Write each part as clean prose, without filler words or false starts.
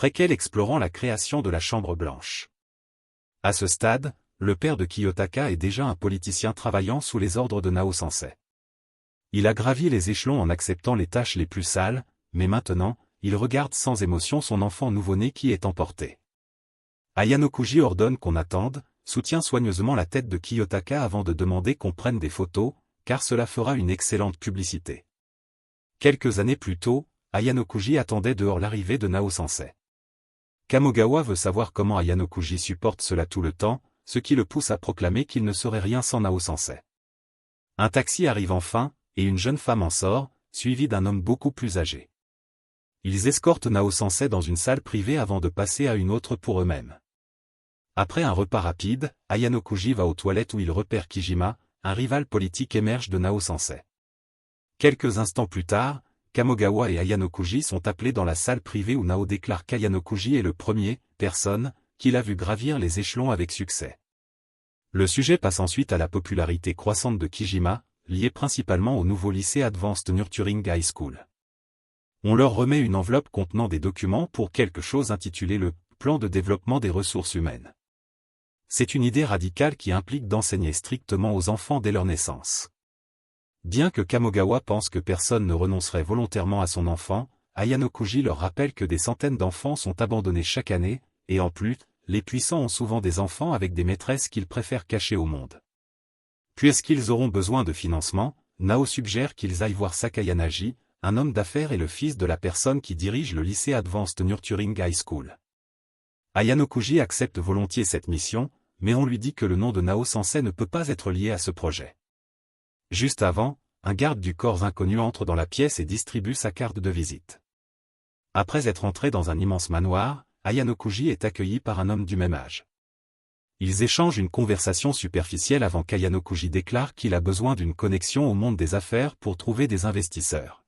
Préquel explorant la création de la Chambre Blanche. À ce stade, le père de Kiyotaka est déjà un politicien travaillant sous les ordres de Nao Sensei. Il a gravi les échelons en acceptant les tâches les plus sales, mais maintenant, il regarde sans émotion son enfant nouveau-né qui est emporté. Ayano Kuji ordonne qu'on attende, soutient soigneusement la tête de Kiyotaka avant de demander qu'on prenne des photos, car cela fera une excellente publicité. Quelques années plus tôt, Ayano Kuji attendait dehors l'arrivée de Nao Sensei. Kamogawa veut savoir comment Ayano Kuji supporte cela tout le temps, ce qui le pousse à proclamer qu'il ne serait rien sans Nao Sensei. Un taxi arrive enfin, et une jeune femme en sort, suivie d'un homme beaucoup plus âgé. Ils escortent Nao Sensei dans une salle privée avant de passer à une autre pour eux-mêmes. Après un repas rapide, Ayano Kuji va aux toilettes où il repère Kijima, un rival politique émerge de Nao Sensei. Quelques instants plus tard, Kamogawa et Ayano Kuji sont appelés dans la salle privée où Nao déclare qu'Ayano Kuji est le premier, personne, qu'il a vu gravir les échelons avec succès. Le sujet passe ensuite à la popularité croissante de Kijima, liée principalement au nouveau lycée Advanced Nurturing High School. On leur remet une enveloppe contenant des documents pour quelque chose intitulé le « Plan de développement des ressources humaines ». C'est une idée radicale qui implique d'enseigner strictement aux enfants dès leur naissance. Bien que Kamogawa pense que personne ne renoncerait volontairement à son enfant, Ayano Kuji leur rappelle que des centaines d'enfants sont abandonnés chaque année, et en plus, les puissants ont souvent des enfants avec des maîtresses qu'ils préfèrent cacher au monde. Puisqu'ils auront besoin de financement, Nao suggère qu'ils aillent voir Sakayanaji, un homme d'affaires et le fils de la personne qui dirige le lycée Advanced Nurturing High School. Ayano Kuji accepte volontiers cette mission, mais on lui dit que le nom de Nao Sensei ne peut pas être lié à ce projet. Juste avant, un garde du corps inconnu entre dans la pièce et distribue sa carte de visite. Après être entré dans un immense manoir, Ayano Kuji est accueilli par un homme du même âge. Ils échangent une conversation superficielle avant qu'Ayano Kuji déclare qu'il a besoin d'une connexion au monde des affaires pour trouver des investisseurs.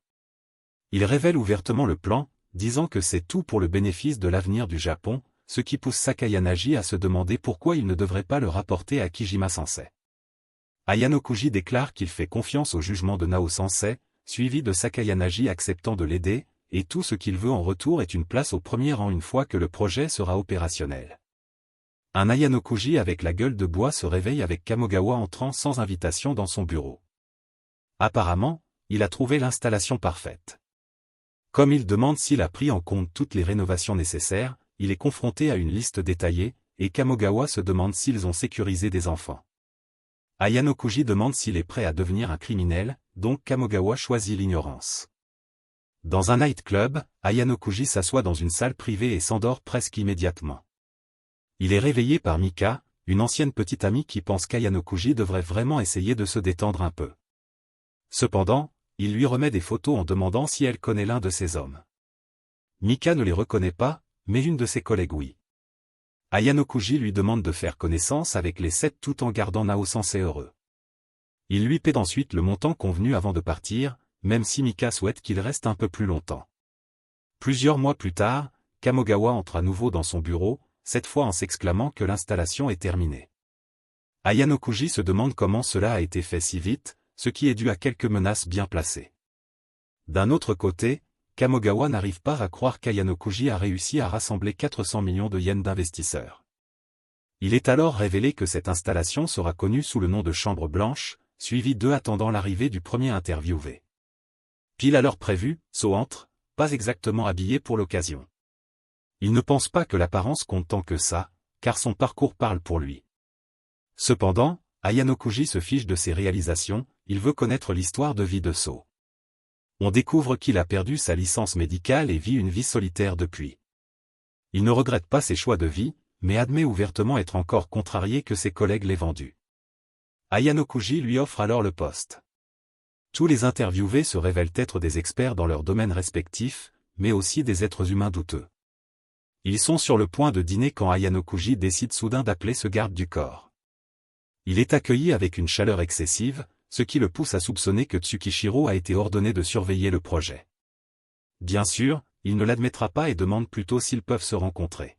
Il révèle ouvertement le plan, disant que c'est tout pour le bénéfice de l'avenir du Japon, ce qui pousse Sakayanaji à se demander pourquoi il ne devrait pas le rapporter à Kijima Sensei. Ayano Kuji déclare qu'il fait confiance au jugement de Nao Sensei, suivi de Sakayanaji acceptant de l'aider, et tout ce qu'il veut en retour est une place au premier rang une fois que le projet sera opérationnel. Un Ayano Kuji avec la gueule de bois se réveille avec Kamogawa entrant sans invitation dans son bureau. Apparemment, il a trouvé l'installation parfaite. Comme il demande s'il a pris en compte toutes les rénovations nécessaires, il est confronté à une liste détaillée, et Kamogawa se demande s'ils ont sécurisé des enfants. Ayano Kuji demande s'il est prêt à devenir un criminel, donc Kamogawa choisit l'ignorance. Dans un nightclub, Ayano Kuji s'assoit dans une salle privée et s'endort presque immédiatement. Il est réveillé par Mika, une ancienne petite amie qui pense qu'Ayano Kuji devrait vraiment essayer de se détendre un peu. Cependant, il lui remet des photos en demandant si elle connaît l'un de ces hommes. Mika ne les reconnaît pas, mais une de ses collègues oui. Ayano Kuji lui demande de faire connaissance avec les 7 tout en gardant Nao Sensei heureux. Il lui paie ensuite le montant convenu avant de partir, même si Mika souhaite qu'il reste un peu plus longtemps. Plusieurs mois plus tard, Kamogawa entre à nouveau dans son bureau, cette fois en s'exclamant que l'installation est terminée. Ayano Kuji se demande comment cela a été fait si vite, ce qui est dû à quelques menaces bien placées. D'un autre côté, Kamogawa n'arrive pas à croire qu'Ayano Kuji a réussi à rassembler 400 millions de yens d'investisseurs. Il est alors révélé que cette installation sera connue sous le nom de Chambre Blanche, suivie d'eux attendant l'arrivée du premier interviewé. Pile à l'heure prévue, So entre, pas exactement habillé pour l'occasion. Il ne pense pas que l'apparence compte tant que ça, car son parcours parle pour lui. Cependant, Ayano Kuji se fiche de ses réalisations, il veut connaître l'histoire de vie de So. On découvre qu'il a perdu sa licence médicale et vit une vie solitaire depuis. Il ne regrette pas ses choix de vie, mais admet ouvertement être encore contrarié que ses collègues l'aient vendu. Ayano Kuji lui offre alors le poste. Tous les interviewés se révèlent être des experts dans leurs domaines respectifs, mais aussi des êtres humains douteux. Ils sont sur le point de dîner quand Ayano Kuji décide soudain d'appeler ce garde du corps. Il est accueilli avec une chaleur excessive, ce qui le pousse à soupçonner que Tsukishiro a été ordonné de surveiller le projet. Bien sûr, il ne l'admettra pas et demande plutôt s'ils peuvent se rencontrer.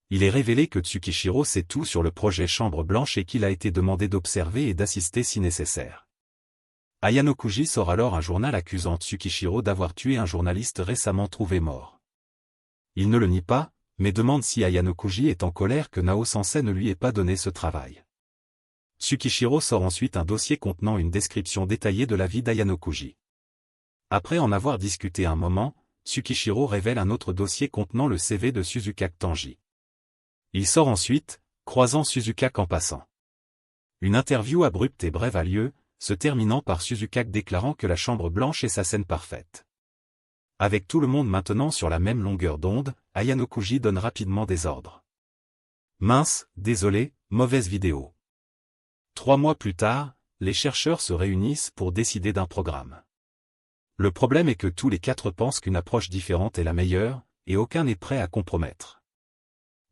Il est révélé que Tsukishiro sait tout sur le projet Chambre Blanche et qu'il a été demandé d'observer et d'assister si nécessaire. Ayano Kuji sort alors un journal accusant Tsukishiro d'avoir tué un journaliste récemment trouvé mort. Il ne le nie pas, mais demande si Ayano Kuji est en colère que Nao Sensei ne lui ait pas donné ce travail. Tsukishiro sort ensuite un dossier contenant une description détaillée de la vie d'Ayano Kuji. Après en avoir discuté un moment, Tsukishiro révèle un autre dossier contenant le CV de Suzukake Tanji. Il sort ensuite, croisant Suzukake en passant. Une interview abrupte et brève a lieu, se terminant par Suzukake déclarant que la chambre blanche est sa scène parfaite. Avec tout le monde maintenant sur la même longueur d'onde, Ayano Kuji donne rapidement des ordres. Mince, désolé, mauvaise vidéo. 3 mois plus tard, les chercheurs se réunissent pour décider d'un programme. Le problème est que tous les 4 pensent qu'une approche différente est la meilleure, et aucun n'est prêt à compromettre.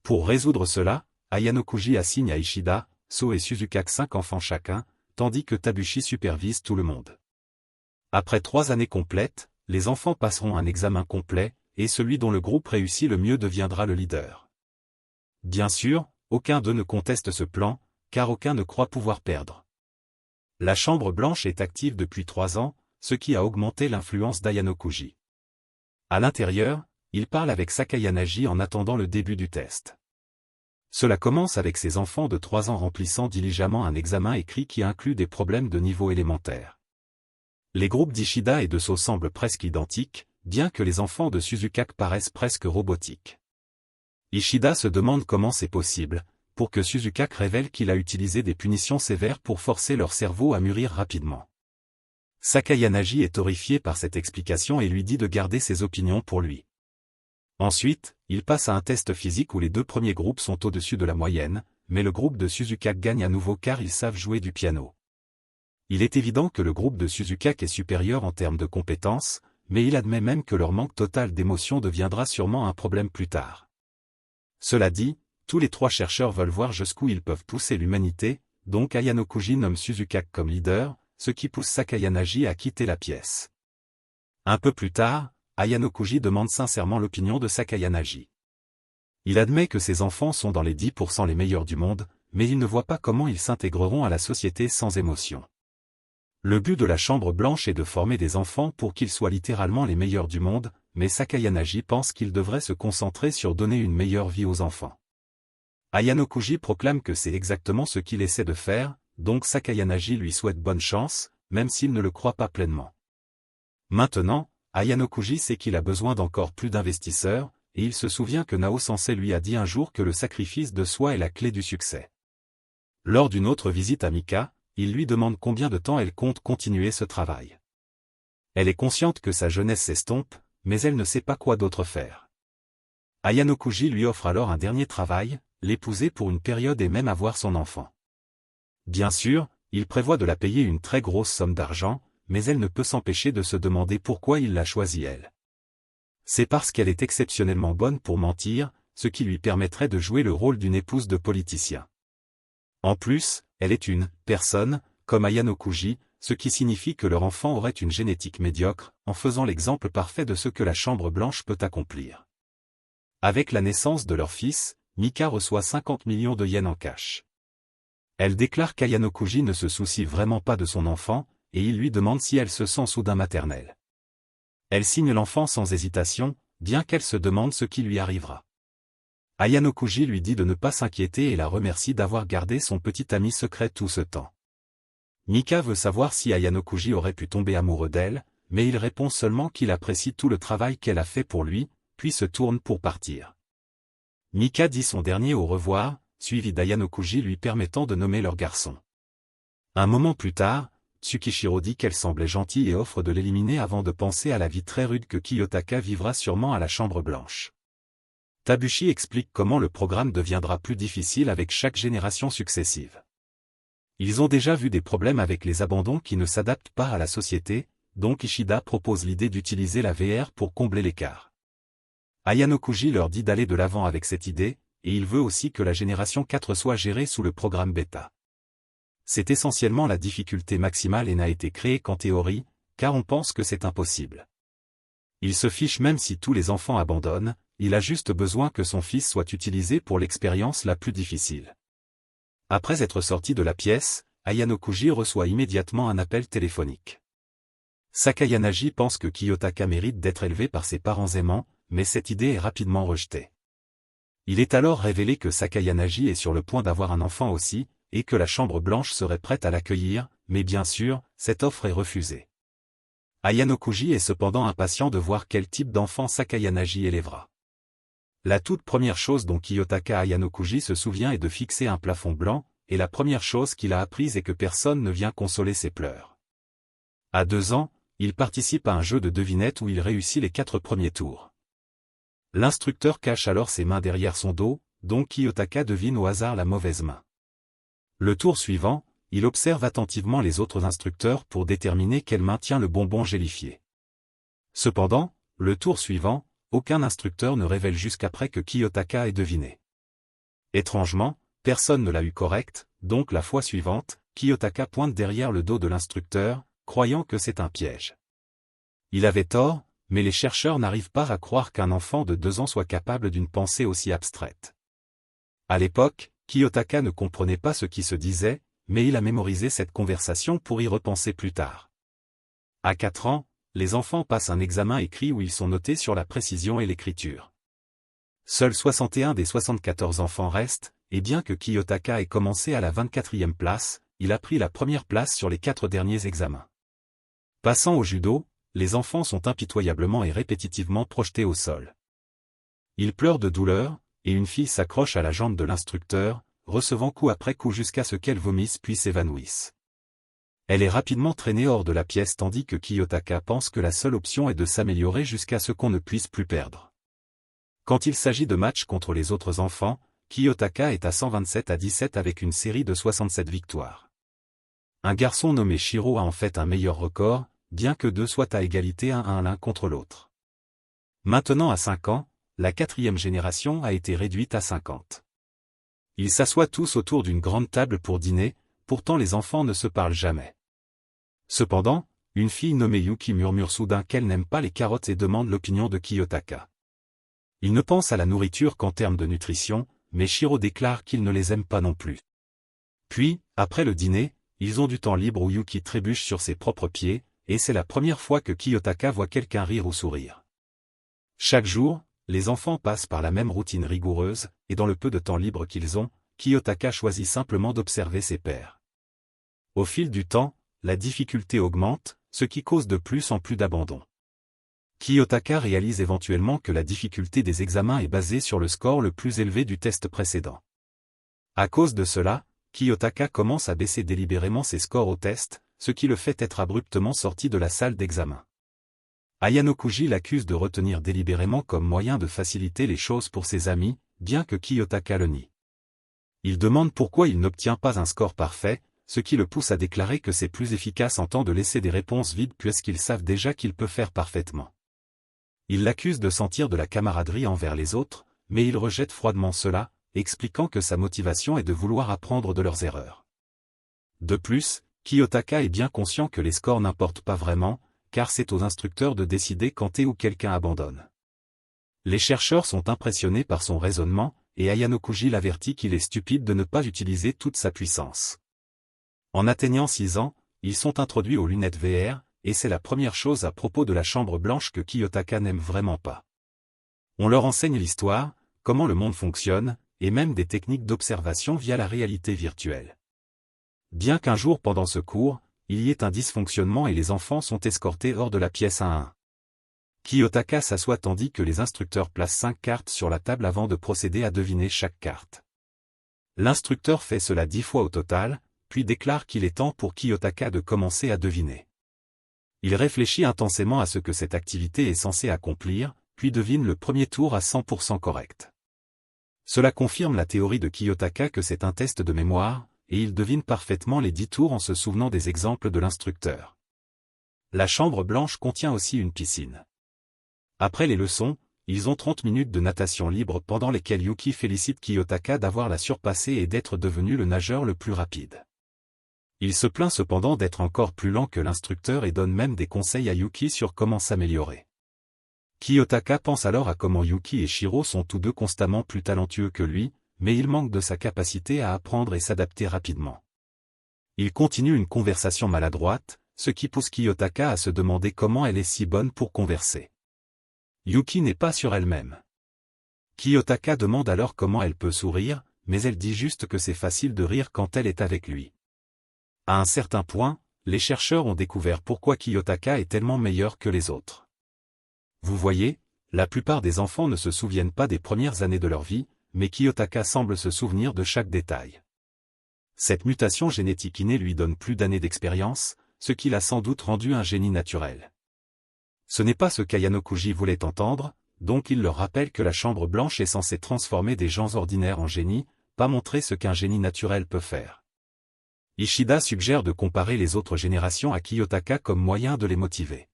Pour résoudre cela, Ayano Kuji assigne à Ishida, So et Suzukake 5 enfants chacun, tandis que Tabushi supervise tout le monde. Après 3 années complètes, les enfants passeront un examen complet, et celui dont le groupe réussit le mieux deviendra le leader. Bien sûr, aucun d'eux ne conteste ce plan, car aucun ne croit pouvoir perdre. La chambre blanche est active depuis 3 ans, ce qui a augmenté l'influence d'Ayano Kuji. À l'intérieur, il parle avec Sakayanagi en attendant le début du test. Cela commence avec ses enfants de 3 ans remplissant diligemment un examen écrit qui inclut des problèmes de niveau élémentaire. Les groupes d'Ishida et de So semblent presque identiques, bien que les enfants de Suzukake paraissent presque robotiques. Ishida se demande comment c'est possible, pour que Suzukake révèle qu'il a utilisé des punitions sévères pour forcer leur cerveau à mûrir rapidement. Sakayanagi est horrifié par cette explication et lui dit de garder ses opinions pour lui. Ensuite, il passe à un test physique où les 2 premiers groupes sont au-dessus de la moyenne, mais le groupe de Suzukake gagne à nouveau car ils savent jouer du piano. Il est évident que le groupe de Suzukake est supérieur en termes de compétences, mais il admet même que leur manque total d'émotion deviendra sûrement un problème plus tard. Cela dit, tous les 3 chercheurs veulent voir jusqu'où ils peuvent pousser l'humanité, donc Ayano Kuji nomme Suzukake comme leader, ce qui pousse Sakayanagi à quitter la pièce. Un peu plus tard, Ayano Kuji demande sincèrement l'opinion de Sakayanagi. Il admet que ses enfants sont dans les 10% les meilleurs du monde, mais il ne voit pas comment ils s'intégreront à la société sans émotion. Le but de la chambre blanche est de former des enfants pour qu'ils soient littéralement les meilleurs du monde, mais Sakayanagi pense qu'il devrait se concentrer sur donner une meilleure vie aux enfants. Ayano Kuji proclame que c'est exactement ce qu'il essaie de faire, donc Sakayanagi lui souhaite bonne chance, même s'il ne le croit pas pleinement. Maintenant, Ayano Kuji sait qu'il a besoin d'encore plus d'investisseurs, et il se souvient que Nao Sensei lui a dit un jour que le sacrifice de soi est la clé du succès. Lors d'une autre visite à Mika, il lui demande combien de temps elle compte continuer ce travail. Elle est consciente que sa jeunesse s'estompe, mais elle ne sait pas quoi d'autre faire. Ayano Kuji lui offre alors un dernier travail, l'épouser pour une période et même avoir son enfant. Bien sûr, il prévoit de la payer une très grosse somme d'argent, mais elle ne peut s'empêcher de se demander pourquoi il l'a choisie elle. C'est parce qu'elle est exceptionnellement bonne pour mentir, ce qui lui permettrait de jouer le rôle d'une épouse de politicien. En plus, elle est une personne, comme Ayano Kuji, ce qui signifie que leur enfant aurait une génétique médiocre, en faisant l'exemple parfait de ce que la chambre blanche peut accomplir. Avec la naissance de leur fils, Mika reçoit 50 millions de yens en cash. Elle déclare qu'Ayano Kuji ne se soucie vraiment pas de son enfant, et il lui demande si elle se sent soudain maternelle. Elle signe l'enfant sans hésitation, bien qu'elle se demande ce qui lui arrivera. Ayano Kuji lui dit de ne pas s'inquiéter et la remercie d'avoir gardé son petit ami secret tout ce temps. Mika veut savoir si Ayano Kuji aurait pu tomber amoureux d'elle, mais il répond seulement qu'il apprécie tout le travail qu'elle a fait pour lui, puis se tourne pour partir. Mika dit son dernier au revoir, suivi d'Ayano Kuji lui permettant de nommer leur garçon. Un moment plus tard, Tsukishiro dit qu'elle semblait gentille et offre de l'éliminer avant de penser à la vie très rude que Kiyotaka vivra sûrement à la chambre blanche. Tabushi explique comment le programme deviendra plus difficile avec chaque génération successive. Ils ont déjà vu des problèmes avec les abandons qui ne s'adaptent pas à la société, donc Ishida propose l'idée d'utiliser la VR pour combler l'écart. Ayano Kuji leur dit d'aller de l'avant avec cette idée, et il veut aussi que la génération 4 soit gérée sous le programme bêta. C'est essentiellement la difficulté maximale et n'a été créée qu'en théorie, car on pense que c'est impossible. Il se fiche même si tous les enfants abandonnent, il a juste besoin que son fils soit utilisé pour l'expérience la plus difficile. Après être sorti de la pièce, Ayano Kuji reçoit immédiatement un appel téléphonique. Sakayanagi pense que Kiyotaka mérite d'être élevé par ses parents aimants, mais cette idée est rapidement rejetée. Il est alors révélé que Sakayanagi est sur le point d'avoir un enfant aussi, et que la Chambre Blanche serait prête à l'accueillir, mais bien sûr, cette offre est refusée. Ayanokuji est cependant impatient de voir quel type d'enfant Sakayanagi élèvera. La toute première chose dont Kiyotaka Ayanokuji se souvient est de fixer un plafond blanc, et la première chose qu'il a apprise est que personne ne vient consoler ses pleurs. À 2 ans, il participe à un jeu de devinettes où il réussit les 4 premiers tours. L'instructeur cache alors ses mains derrière son dos, donc Kiyotaka devine au hasard la mauvaise main. Le tour suivant, il observe attentivement les autres instructeurs pour déterminer quelle main tient le bonbon gélifié. Cependant, le tour suivant, aucun instructeur ne révèle jusqu'après que Kiyotaka ait deviné. Étrangement, personne ne l'a eu correct, donc la fois suivante, Kiyotaka pointe derrière le dos de l'instructeur, croyant que c'est un piège. Il avait tort, mais les chercheurs n'arrivent pas à croire qu'un enfant de 2 ans soit capable d'une pensée aussi abstraite. À l'époque, Kiyotaka ne comprenait pas ce qui se disait, mais il a mémorisé cette conversation pour y repenser plus tard. À 4 ans, les enfants passent un examen écrit où ils sont notés sur la précision et l'écriture. Seuls 61 des 74 enfants restent, et bien que Kiyotaka ait commencé à la 24e place, il a pris la première place sur les 4 derniers examens. Passant au judo, les enfants sont impitoyablement et répétitivement projetés au sol. Ils pleurent de douleur, et une fille s'accroche à la jambe de l'instructeur, recevant coup après coup jusqu'à ce qu'elle vomisse puis s'évanouisse. Elle est rapidement traînée hors de la pièce tandis que Kiyotaka pense que la seule option est de s'améliorer jusqu'à ce qu'on ne puisse plus perdre. Quand il s'agit de matchs contre les autres enfants, Kiyotaka est à 127-17 avec une série de 67 victoires. Un garçon nommé Shiro a en fait un meilleur record, bien que deux soient à égalité 1-1 l'un contre l'autre. Maintenant à 5 ans, la 4e génération a été réduite à 50. Ils s'assoient tous autour d'une grande table pour dîner, pourtant les enfants ne se parlent jamais. Cependant, une fille nommée Yuki murmure soudain qu'elle n'aime pas les carottes et demande l'opinion de Kiyotaka. Il ne pense à la nourriture qu'en termes de nutrition, mais Shiro déclare qu'il ne les aime pas non plus. Puis, après le dîner, ils ont du temps libre où Yuki trébuche sur ses propres pieds, et c'est la première fois que Kiyotaka voit quelqu'un rire ou sourire. Chaque jour, les enfants passent par la même routine rigoureuse, et dans le peu de temps libre qu'ils ont, Kiyotaka choisit simplement d'observer ses pairs. Au fil du temps, la difficulté augmente, ce qui cause de plus en plus d'abandon. Kiyotaka réalise éventuellement que la difficulté des examens est basée sur le score le plus élevé du test précédent. À cause de cela, Kiyotaka commence à baisser délibérément ses scores au test, ce qui le fait être abruptement sorti de la salle d'examen. Ayanokuji l'accuse de retenir délibérément comme moyen de faciliter les choses pour ses amis, bien que Kiyotaka le nie. Il demande pourquoi il n'obtient pas un score parfait, ce qui le pousse à déclarer que c'est plus efficace en temps de laisser des réponses vides puisqu'ils savent déjà qu'il peut faire parfaitement. Il l'accuse de sentir de la camaraderie envers les autres, mais il rejette froidement cela, expliquant que sa motivation est de vouloir apprendre de leurs erreurs. De plus, Kiyotaka est bien conscient que les scores n'importent pas vraiment, car c'est aux instructeurs de décider quand et où quelqu'un abandonne. Les chercheurs sont impressionnés par son raisonnement, et Ayanokuji l'avertit qu'il est stupide de ne pas utiliser toute sa puissance. En atteignant 6 ans, ils sont introduits aux lunettes VR, et c'est la première chose à propos de la Chambre Blanche que Kiyotaka n'aime vraiment pas. On leur enseigne l'histoire, comment le monde fonctionne, et même des techniques d'observation via la réalité virtuelle. Bien qu'un jour pendant ce cours, il y ait un dysfonctionnement et les enfants sont escortés hors de la pièce 1-1. Kiyotaka s'assoit tandis que les instructeurs placent 5 cartes sur la table avant de procéder à deviner chaque carte. L'instructeur fait cela 10 fois au total, puis déclare qu'il est temps pour Kiyotaka de commencer à deviner. Il réfléchit intensément à ce que cette activité est censée accomplir, puis devine le premier tour à 100% correct. Cela confirme la théorie de Kiyotaka que c'est un test de mémoire, et il devine parfaitement les 10 tours en se souvenant des exemples de l'instructeur. La chambre blanche contient aussi une piscine. Après les leçons, ils ont 30 minutes de natation libre pendant lesquelles Yuki félicite Kiyotaka d'avoir la surpassé et d'être devenu le nageur le plus rapide. Il se plaint cependant d'être encore plus lent que l'instructeur et donne même des conseils à Yuki sur comment s'améliorer. Kiyotaka pense alors à comment Yuki et Shiro sont tous deux constamment plus talentueux que lui, mais il manque de sa capacité à apprendre et s'adapter rapidement. Il continue une conversation maladroite, ce qui pousse Kiyotaka à se demander comment elle est si bonne pour converser. Yuki n'est pas sur elle-même. Kiyotaka demande alors comment elle peut sourire, mais elle dit juste que c'est facile de rire quand elle est avec lui. À un certain point, les chercheurs ont découvert pourquoi Kiyotaka est tellement meilleure que les autres. Vous voyez, la plupart des enfants ne se souviennent pas des premières années de leur vie, mais Kiyotaka semble se souvenir de chaque détail. Cette mutation génétique innée lui donne plus d'années d'expérience, ce qui l'a sans doute rendu un génie naturel. Ce n'est pas ce qu'Ayanokuji voulait entendre, donc il leur rappelle que la chambre blanche est censée transformer des gens ordinaires en génies, pas montrer ce qu'un génie naturel peut faire. Ishida suggère de comparer les autres générations à Kiyotaka comme moyen de les motiver.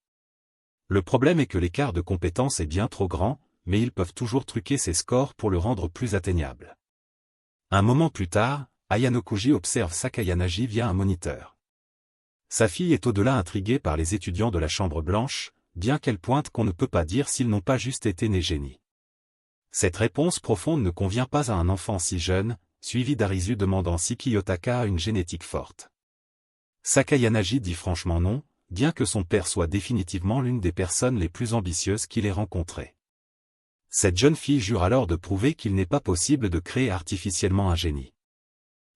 Le problème est que l'écart de compétences est bien trop grand, mais ils peuvent toujours truquer ses scores pour le rendre plus atteignable. Un moment plus tard, Ayanokuji observe Sakayanagi via un moniteur. Sa fille est au-delà intriguée par les étudiants de la chambre blanche, bien qu'elle pointe qu'on ne peut pas dire s'ils n'ont pas juste été nés génies. Cette réponse profonde ne convient pas à un enfant si jeune, suivi d'Arizu demandant si Kiyotaka a une génétique forte. Sakayanagi dit franchement non, bien que son père soit définitivement l'une des personnes les plus ambitieuses qu'il ait rencontrées. Cette jeune fille jure alors de prouver qu'il n'est pas possible de créer artificiellement un génie.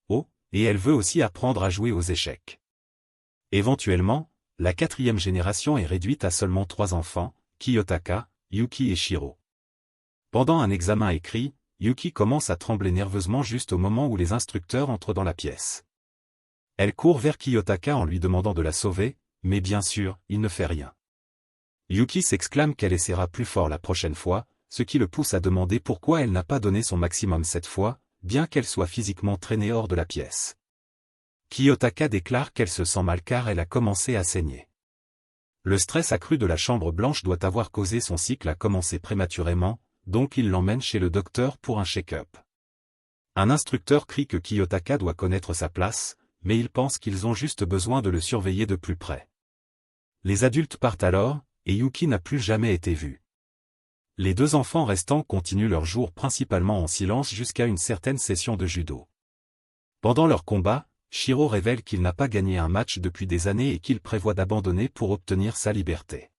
Oh, et elle veut aussi apprendre à jouer aux échecs. Éventuellement, la 4e génération est réduite à seulement 3 enfants, Kiyotaka, Yuki et Shiro. Pendant un examen écrit, Yuki commence à trembler nerveusement juste au moment où les instructeurs entrent dans la pièce. Elle court vers Kiyotaka en lui demandant de la sauver, mais bien sûr, il ne fait rien. Yuki s'exclame qu'elle essaiera plus fort la prochaine fois, ce qui le pousse à demander pourquoi elle n'a pas donné son maximum cette fois, bien qu'elle soit physiquement traînée hors de la pièce. Kiyotaka déclare qu'elle se sent mal car elle a commencé à saigner. Le stress accru de la chambre blanche doit avoir causé son cycle à commencer prématurément, donc il l'emmène chez le docteur pour un check-up. Un instructeur crie que Kiyotaka doit connaître sa place, mais il pense qu'ils ont juste besoin de le surveiller de plus près. Les adultes partent alors, et Yuki n'a plus jamais été vu. Les 2 enfants restants continuent leur jour principalement en silence jusqu'à une certaine session de judo. Pendant leur combat, Shiro révèle qu'il n'a pas gagné un match depuis des années et qu'il prévoit d'abandonner pour obtenir sa liberté.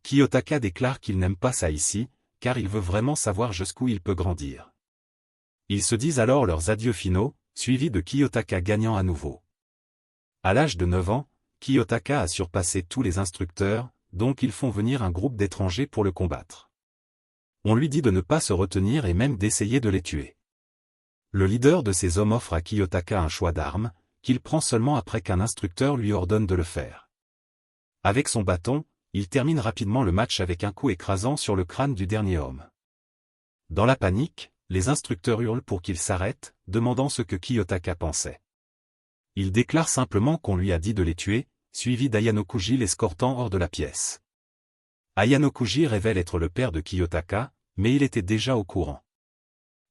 Kiyotaka déclare qu'il n'aime pas ça ici, car il veut vraiment savoir jusqu'où il peut grandir. Ils se disent alors leurs adieux finaux, suivis de Kiyotaka gagnant à nouveau. À l'âge de 9 ans, Kiyotaka a surpassé tous les instructeurs, donc ils font venir un groupe d'étrangers pour le combattre. On lui dit de ne pas se retenir et même d'essayer de les tuer. Le leader de ces hommes offre à Kiyotaka un choix d'armes, qu'il prend seulement après qu'un instructeur lui ordonne de le faire. Avec son bâton, il termine rapidement le match avec un coup écrasant sur le crâne du dernier homme. Dans la panique, les instructeurs hurlent pour qu'il s'arrête, demandant ce que Kiyotaka pensait. Il déclare simplement qu'on lui a dit de les tuer, suivi d'Ayanokuji l'escortant hors de la pièce. Ayanokuji révèle être le père de Kiyotaka, mais il était déjà au courant.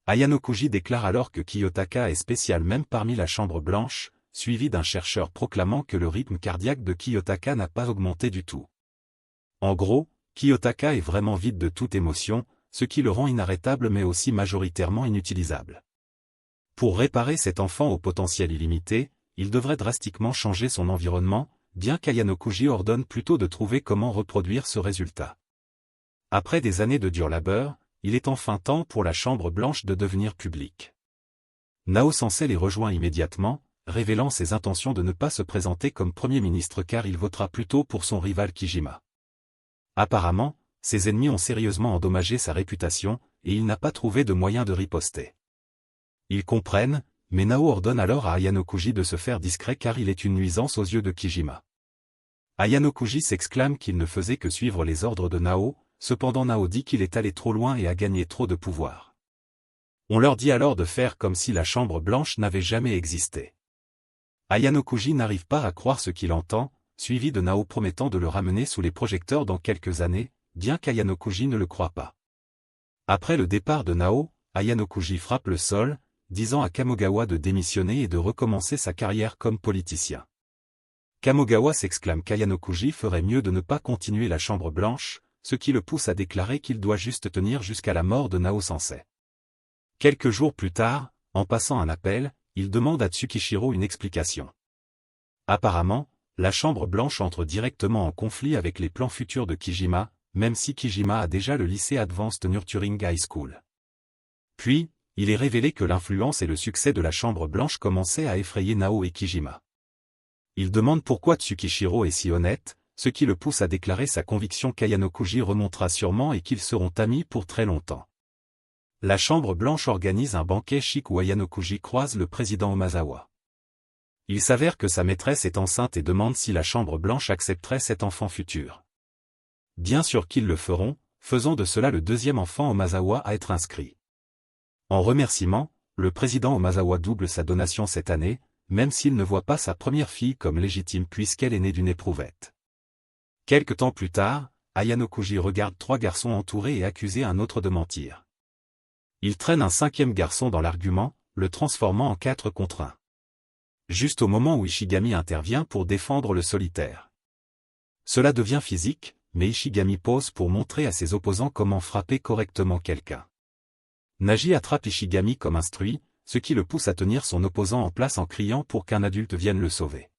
Ayanokuji déclare alors que Kiyotaka est spécial même parmi la chambre blanche, suivi d'un chercheur proclamant que le rythme cardiaque de Kiyotaka n'a pas augmenté du tout. En gros, Kiyotaka est vraiment vide de toute émotion, ce qui le rend inarrêtable mais aussi majoritairement inutilisable. Pour réparer cet enfant au potentiel illimité, il devrait drastiquement changer son environnement, bien qu'Ayanokuji ordonne plutôt de trouver comment reproduire ce résultat. Après des années de dur labeur, il est enfin temps pour la chambre blanche de devenir publique. Nao Sensei les rejoint immédiatement, révélant ses intentions de ne pas se présenter comme Premier ministre car il votera plutôt pour son rival Kijima. Apparemment, ses ennemis ont sérieusement endommagé sa réputation, et il n'a pas trouvé de moyen de riposter. Ils comprennent, mais Nao ordonne alors à Ayanokuji de se faire discret car il est une nuisance aux yeux de Kijima. Ayanokuji s'exclame qu'il ne faisait que suivre les ordres de Nao, cependant Nao dit qu'il est allé trop loin et a gagné trop de pouvoir. On leur dit alors de faire comme si la chambre blanche n'avait jamais existé. Ayanokuji n'arrive pas à croire ce qu'il entend, suivi de Nao promettant de le ramener sous les projecteurs dans quelques années, bien qu'Ayanokuji ne le croit pas. Après le départ de Nao, Ayanokuji frappe le sol, disant à Kamogawa de démissionner et de recommencer sa carrière comme politicien. Kamogawa s'exclame qu'Ayanokuji ferait mieux de ne pas continuer la chambre blanche, ce qui le pousse à déclarer qu'il doit juste tenir jusqu'à la mort de Nao Sensei. Quelques jours plus tard, en passant un appel, il demande à Tsukishiro une explication. Apparemment, la chambre blanche entre directement en conflit avec les plans futurs de Kijima, même si Kijima a déjà le lycée Advanced Nurturing High School. Puis, il est révélé que l'influence et le succès de la Chambre Blanche commençaient à effrayer Nao et Kijima. Il demande pourquoi Tsukishiro est si honnête, ce qui le pousse à déclarer sa conviction qu'Ayanokuji remontera sûrement et qu'ils seront amis pour très longtemps. La Chambre Blanche organise un banquet chic où Ayanokuji croise le président Omazawa. Il s'avère que sa maîtresse est enceinte et demande si la Chambre Blanche accepterait cet enfant futur. Bien sûr qu'ils le feront, faisant de cela le deuxième enfant Omazawa à être inscrit. En remerciement, le président Omazawa double sa donation cette année, même s'il ne voit pas sa première fille comme légitime puisqu'elle est née d'une éprouvette. Quelque temps plus tard, Ayanokuji regarde 3 garçons entourés et accuser un autre de mentir. Il traîne un 5e garçon dans l'argument, le transformant en 4 contre 1. Juste au moment où Ishigami intervient pour défendre le solitaire. Cela devient physique, mais Ishigami pose pour montrer à ses opposants comment frapper correctement quelqu'un. Nagi attrape Ishigami comme instruit, ce qui le pousse à tenir son opposant en place en criant pour qu'un adulte vienne le sauver.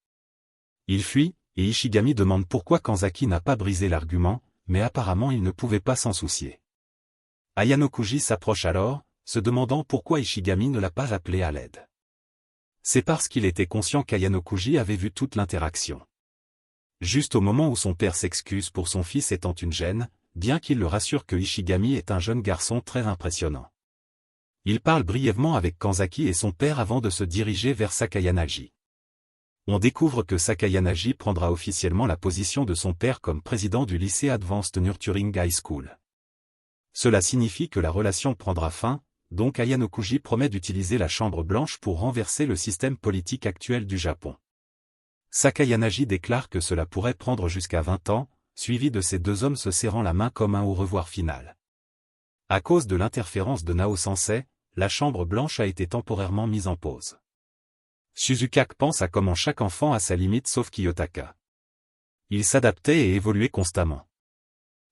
Il fuit, et Ishigami demande pourquoi Kanzaki n'a pas brisé l'argument, mais apparemment il ne pouvait pas s'en soucier. Ayanokuji s'approche alors, se demandant pourquoi Ishigami ne l'a pas appelé à l'aide. C'est parce qu'il était conscient qu'Ayanokuji avait vu toute l'interaction. Juste au moment où son père s'excuse pour son fils étant une gêne, bien qu'il le rassure que Ishigami est un jeune garçon très impressionnant. Il parle brièvement avec Kanzaki et son père avant de se diriger vers Sakayanagi. On découvre que Sakayanagi prendra officiellement la position de son père comme président du lycée Advanced Nurturing High School. Cela signifie que la relation prendra fin, donc Ayanokuji promet d'utiliser la Chambre Blanche pour renverser le système politique actuel du Japon. Sakayanagi déclare que cela pourrait prendre jusqu'à 20 ans, suivi de ces 2 hommes se serrant la main comme un au revoir final. À cause de l'interférence de Nao Sensei, la Chambre Blanche a été temporairement mise en pause. Suzukake pense à comment chaque enfant a sa limite sauf Kiyotaka. Il s'adaptait et évoluait constamment.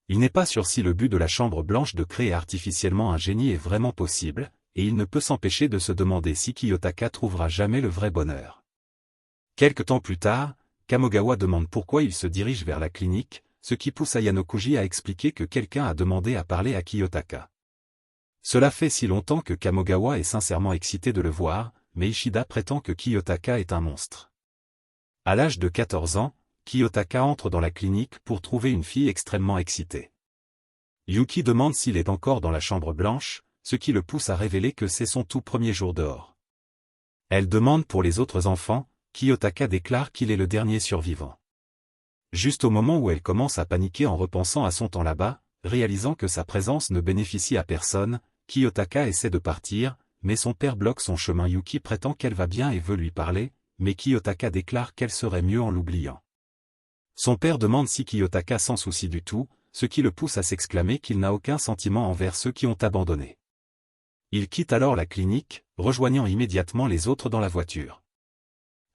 Il n'est pas sûr si le but de la Chambre Blanche de créer artificiellement un génie est vraiment possible, et il ne peut s'empêcher de se demander si Kiyotaka trouvera jamais le vrai bonheur. Quelque temps plus tard, Kamogawa demande pourquoi il se dirige vers la clinique, ce qui pousse Ayanokuji à expliquer que quelqu'un a demandé à parler à Kiyotaka. Cela fait si longtemps que Kamogawa est sincèrement excité de le voir, mais Ishida prétend que Kiyotaka est un monstre. À l'âge de 14 ans, Kiyotaka entre dans la clinique pour trouver une fille extrêmement excitée. Yuki demande s'il est encore dans la Chambre Blanche, ce qui le pousse à révéler que c'est son tout premier jour dehors. Elle demande pour les autres enfants, Kiyotaka déclare qu'il est le dernier survivant. Juste au moment où elle commence à paniquer en repensant à son temps là-bas, réalisant que sa présence ne bénéficie à personne, Kiyotaka essaie de partir, mais son père bloque son chemin. Yuki prétend qu'elle va bien et veut lui parler, mais Kiyotaka déclare qu'elle serait mieux en l'oubliant. Son père demande si Kiyotaka s'en soucie du tout, ce qui le pousse à s'exclamer qu'il n'a aucun sentiment envers ceux qui ont abandonné. Il quitte alors la clinique, rejoignant immédiatement les autres dans la voiture.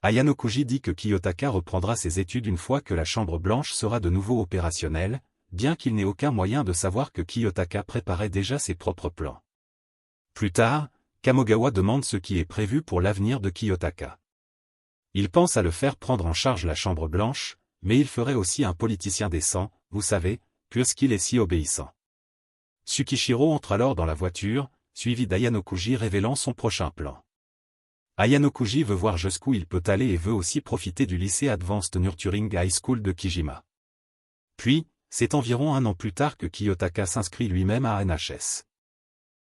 Ayanokuji dit que Kiyotaka reprendra ses études une fois que la Chambre Blanche sera de nouveau opérationnelle, bien qu'il n'ait aucun moyen de savoir que Kiyotaka préparait déjà ses propres plans. Plus tard, Kamogawa demande ce qui est prévu pour l'avenir de Kiyotaka. Il pense à le faire prendre en charge la Chambre Blanche, mais il ferait aussi un politicien décent, vous savez, puisqu'il est si obéissant. Tsukishiro entre alors dans la voiture, suivi d'Ayanokuji révélant son prochain plan. Ayanokuji veut voir jusqu'où il peut aller et veut aussi profiter du lycée Advanced Nurturing High School de Kijima. Puis, c'est environ 1 an plus tard que Kiyotaka s'inscrit lui-même à NHS.